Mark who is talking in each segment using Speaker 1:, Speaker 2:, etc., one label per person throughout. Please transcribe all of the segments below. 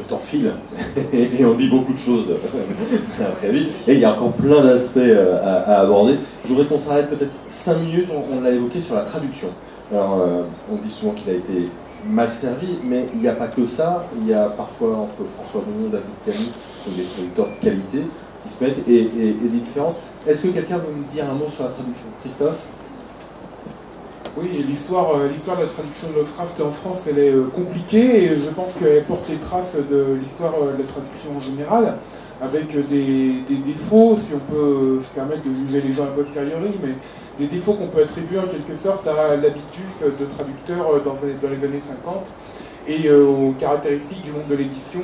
Speaker 1: temps file et on dit beaucoup de choses très vite. Et il y a encore plein d'aspects à aborder. Je voudrais qu'on s'arrête peut-être 5 minutes, on l'a évoqué, sur la traduction. Alors, on dit souvent qu'il a été mal servi, mais il n'y a pas que ça. Il y a parfois, entre François Bonneau, David Camus, des traducteurs de qualité qui se mettent, et des différences. Est-ce que quelqu'un veut me dire un mot sur la traduction? Christophe?
Speaker 2: Oui, l'histoire de la traduction de Lovecraft en France, elle est compliquée, et je pense qu'elle porte les traces de l'histoire de la traduction en général, avec des défauts, si on peut se permettre de juger les gens a posteriori, mais des défauts qu'on peut attribuer en quelque sorte à l'habitus de traducteurs dans les années 50, et aux caractéristiques du monde de l'édition,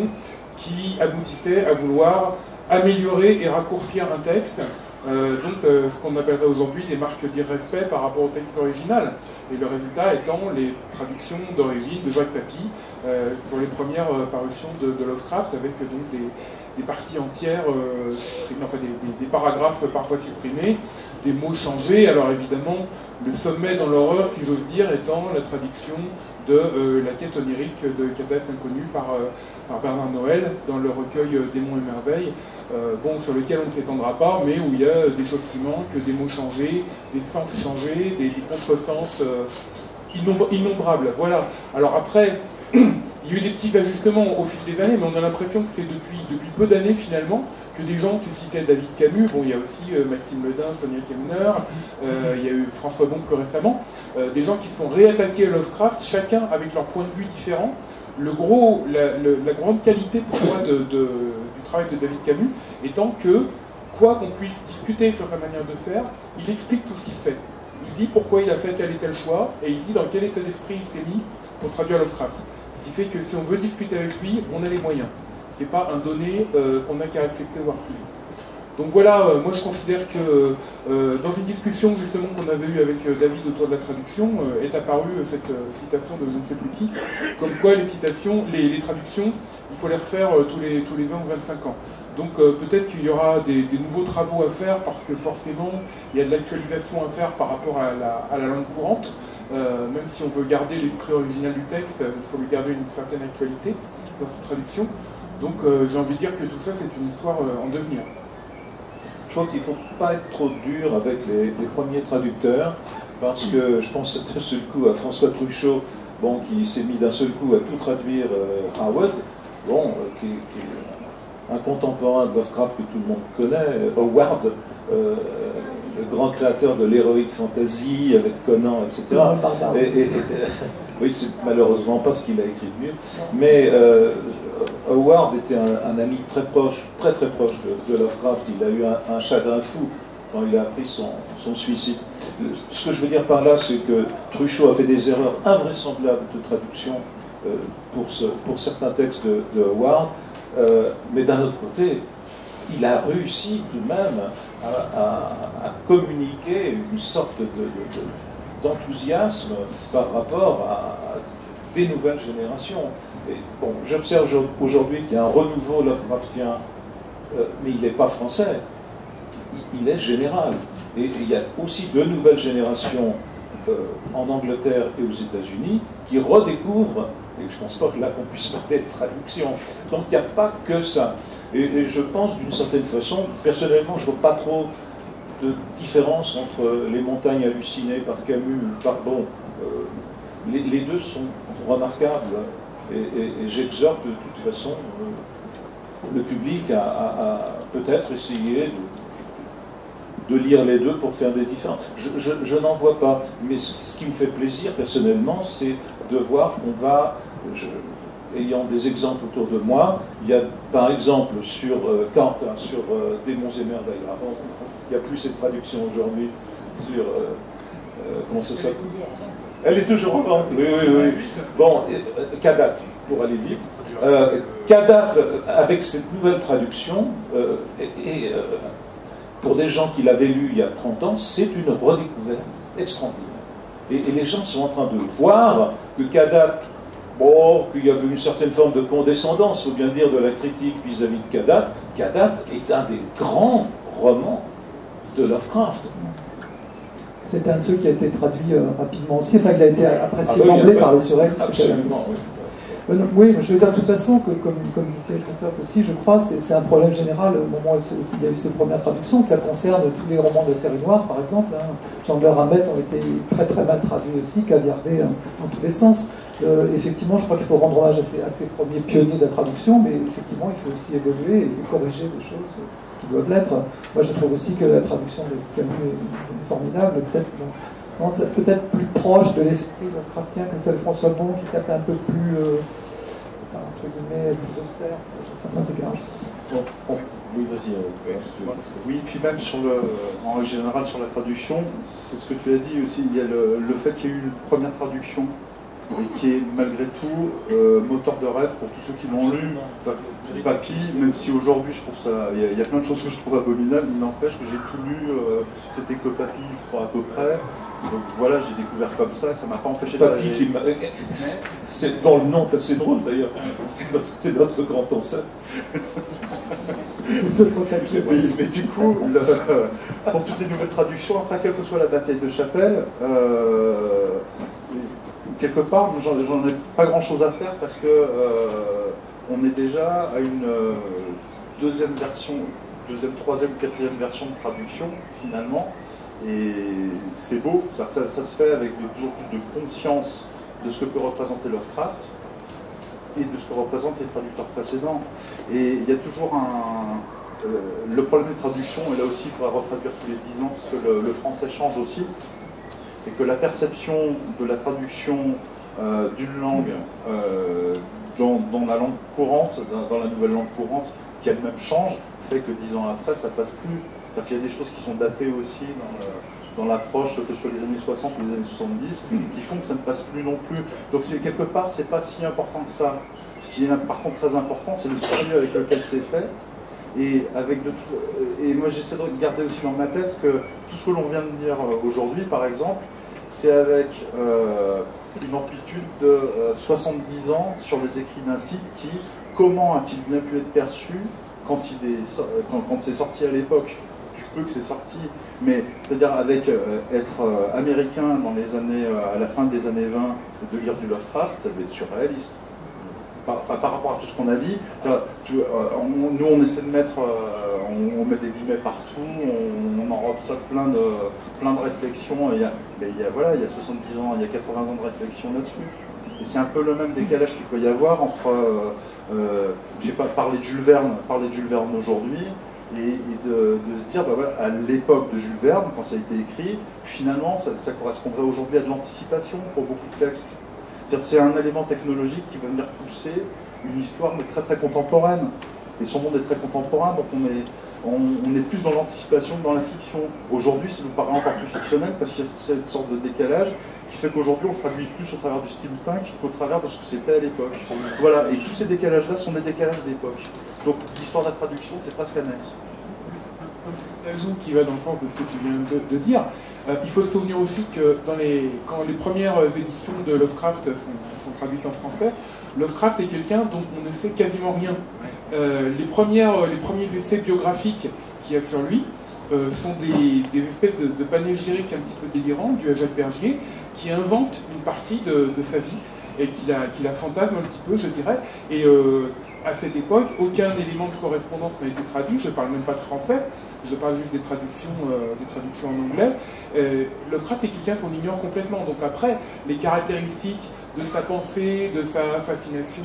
Speaker 2: qui aboutissaient à vouloir améliorer et raccourcir un texte, ce qu'on appellerait aujourd'hui des marques d'irrespect par rapport au texte original. Et le résultat étant les traductions d'origine de Jacques Papy sur les premières parutions de Lovecraft, avec donc des parties entières, enfin des paragraphes parfois supprimés, des mots changés. Alors évidemment, le sommet dans l'horreur, si j'ose dire, étant la traduction de La quête onirique de Cadette inconnue par Bernard Noël dans le recueil Démons et merveilles, sur lequel on ne s'étendra pas, mais où il y a des choses qui manquent, des mots changés, des sens changés, des contresens innombrables. Voilà. Alors après, il y a eu des petits ajustements au fil des années, mais on a l'impression que c'est depuis peu d'années finalement que des gens qui citaient David Camus, il y a aussi Maxime Ledin, Sonia Kemner, il y a eu François Bon plus récemment, des gens qui sont réattaqués à Lovecraft, chacun avec leur point de vue différent. La grande qualité pour moi du travail de David Camus étant que, quoi qu'on puisse discuter sur sa manière de faire, il explique tout ce qu'il fait. Il dit pourquoi il a fait tel et tel choix, et il dit dans quel état d'esprit il s'est mis pour traduire Lovecraft. Ce qui fait que si on veut discuter avec lui, on a les moyens. C'est pas un donné qu'on n'a qu'à accepter ou à refuser. Donc voilà, moi je considère que dans une discussion justement qu'on avait eue avec David autour de la traduction, est apparue cette citation de je ne sais plus qui, comme quoi les citations, les traductions, il faut les refaire tous les 20 ou 25 ans. Donc peut-être qu'il y aura des nouveaux travaux à faire, parce que forcément il y a de l'actualisation à faire par rapport à la langue courante. Même si on veut garder l'esprit original du texte, il faut lui garder une certaine actualité dans cette traduction. Donc j'ai envie de dire que tout ça c'est une histoire en devenir.
Speaker 3: Je crois qu'il ne faut pas être trop dur avec les premiers traducteurs, parce que je pense d'un seul coup à François Truchot, qui s'est mis d'un seul coup à tout traduire Howard, qui est un contemporain de Lovecraft que tout le monde connaît, Howard, le grand créateur de l'heroic fantasy avec Conan, etc. Oui, c'est malheureusement pas ce qu'il a écrit de mieux, mais Howard était un ami très proche, très proche de Lovecraft. Il a eu un chagrin fou quand il a appris son suicide. Ce que je veux dire par là, c'est que Truchot a fait des erreurs invraisemblables de traduction pour certains textes de Howard, mais d'un autre côté, il a réussi tout de même à communiquer une sorte d'enthousiasme par rapport à des nouvelles générations. Et j'observe aujourd'hui qu'il y a un renouveau Lovecraftien, mais il n'est pas français, il est général. Et il y a aussi de nouvelles générations en Angleterre et aux États-Unis qui redécouvrent, et je ne pense pas que là qu'on puisse parler de traduction. Donc il n'y a pas que ça. Et je pense d'une certaine façon, personnellement, je ne vois pas trop de différence entre Les montagnes hallucinées par Camus ou par Bon. Les deux sont remarquables. Et j'exhorte de toute façon le public à peut-être essayer de lire les deux pour faire des différences. Je n'en vois pas, mais ce qui me fait plaisir personnellement, c'est de voir qu'on va, ayant des exemples autour de moi, il y a par exemple sur Kant, sur Démons et merveilles, il n'y a plus cette traduction aujourd'hui sur, comment ça s'appelle ? Elle est toujours en vente, oui. Kadat, pour aller vite. Kadat, avec cette nouvelle traduction, pour des gens qui l'avaient lu il y a 30 ans, c'est une redécouverte extraordinaire. Et les gens sont en train de voir que Kadat, qu'il y avait une certaine forme de condescendance, il faut bien dire, de la critique vis-à-vis de Kadat. Kadat est un des grands romans de Lovecraft.
Speaker 4: C'est un de ceux qui a été traduit rapidement aussi. Enfin, il a été apprécié d'emblée par les Surettes.
Speaker 3: Absolument. Oui.
Speaker 4: Oui, je veux dire de toute façon que, comme disait Christophe aussi, je crois, c'est un problème général au moment où il y a eu ces premières traductions. Ça concerne tous les romans de la série noire, par exemple. Chandler Hammett ont été très très mal traduits aussi, caviardés dans tous les sens. Effectivement, je crois qu'il faut rendre hommage à ces premiers pionniers de la traduction, mais effectivement, il faut aussi évoluer et corriger des choses qui doivent l'être. Moi, je trouve aussi que la traduction de Camus est formidable, c'est peut-être plus proche de l'esprit Lovecraftien que celle de François Bon, qui tape un peu plus, entre guillemets, plus austère, certains égards.
Speaker 1: Oui, vas-y.
Speaker 5: Oui, puis même en règle générale sur la traduction, c'est ce que tu as dit aussi, il y a le fait qu'il y ait eu une première traduction et qui est malgré tout moteur de rêve pour tous ceux qui l'ont lu. Papy, même si aujourd'hui je trouve ça, il y a plein de choses que je trouve abominables, il n'empêche que j'ai tout lu, c'était que Papy, je crois à peu près. Donc voilà, j'ai découvert comme ça, ça m'a pas empêché de
Speaker 3: Papy qui m'a... C'est dans le nom, c'est drôle d'ailleurs, c'est notre grand ancêtre.
Speaker 5: Mais du coup, pour toutes les nouvelles traductions, après quelle que soit la bataille de Chapelle, quelque part, j'en ai pas grand chose à faire parce que on est déjà à une deuxième version, troisième, quatrième version de traduction finalement, et c'est beau, ça se fait avec toujours plus de conscience de ce que peut représenter Lovecraft et de ce que représentent les traducteurs précédents. Et il y a toujours le problème des traductions, et là aussi il faudra retraduire tous les 10 ans parce que le français change aussi, et que la perception de la traduction d'une langue dans la langue courante, dans la nouvelle langue courante, qui elle-même change, fait que 10 ans après, ça passe plus. C'est-à-dire qu'il y a des choses qui sont datées aussi dans l'approche, que ce soit les années 60 ou les années 70, qui font que ça ne passe plus non plus. Donc quelque part, c'est pas si important que ça. Ce qui est par contre très important, c'est le sérieux avec lequel c'est fait. Et moi j'essaie de garder aussi dans ma tête que tout ce que l'on vient de dire aujourd'hui, par exemple, c'est avec une amplitude de 70 ans sur les écrits d'un type qui, comment a-t-il bien pu être perçu quand c'est sorti à l'époque? Du peu que c'est sorti, mais c'est-à-dire avec être américain dans les années, à la fin des années 20, de lire du Lovecraft, ça devait être surréaliste. Par rapport à tout ce qu'on a dit, nous on essaie de mettre, on met des guillemets partout, on enrobe ça de plein de réflexions, et il y a 70 ans, il y a 80 ans de réflexion là-dessus. Et c'est un peu le même décalage qu'il peut y avoir entre, je sais pas, parler de Jules Verne aujourd'hui, et de se dire, bah voilà, à l'époque de Jules Verne, quand ça a été écrit, finalement ça correspondrait aujourd'hui à de l'anticipation pour beaucoup de textes. C'est un élément technologique qui va venir pousser une histoire mais très très contemporaine. Et son monde est très contemporain, donc on est plus dans l'anticipation que dans la fiction. Aujourd'hui, ça nous paraît encore plus fictionnel parce qu'il y a cette sorte de décalage qui fait qu'aujourd'hui on traduit plus au travers du steampunk qu'au travers de ce que c'était à l'époque. Voilà, et tous ces décalages-là sont des décalages d'époque. Donc l'histoire de la traduction, c'est presque annexe.
Speaker 2: Un petit ajout qui va dans le sens de ce que tu viens de dire. Il faut se souvenir aussi que quand les premières éditions de Lovecraft sont traduites en français, Lovecraft est quelqu'un dont on ne sait quasiment rien. Les premiers essais biographiques qu'il y a sur lui sont des espèces de panégyriques un petit peu délirants du Jacques Bergier qui invente une partie de sa vie et qui la fantasme un petit peu, je dirais. Et à cette époque, aucun élément de correspondance n'a été traduit, je ne parle même pas de français, je parle juste des traductions en anglais. Lovecraft, c'est quelqu'un qu'on ignore complètement. Donc après, les caractéristiques de sa pensée, de sa fascination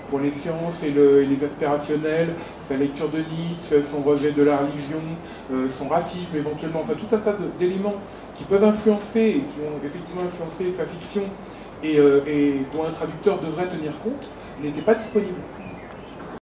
Speaker 2: pour les sciences et les aspirationnels, sa lecture de Nietzsche, son rejet de la religion, son racisme éventuellement, enfin tout un tas d'éléments qui peuvent influencer et qui ont effectivement influencé sa fiction et dont un traducteur devrait tenir compte, n'était pas disponible.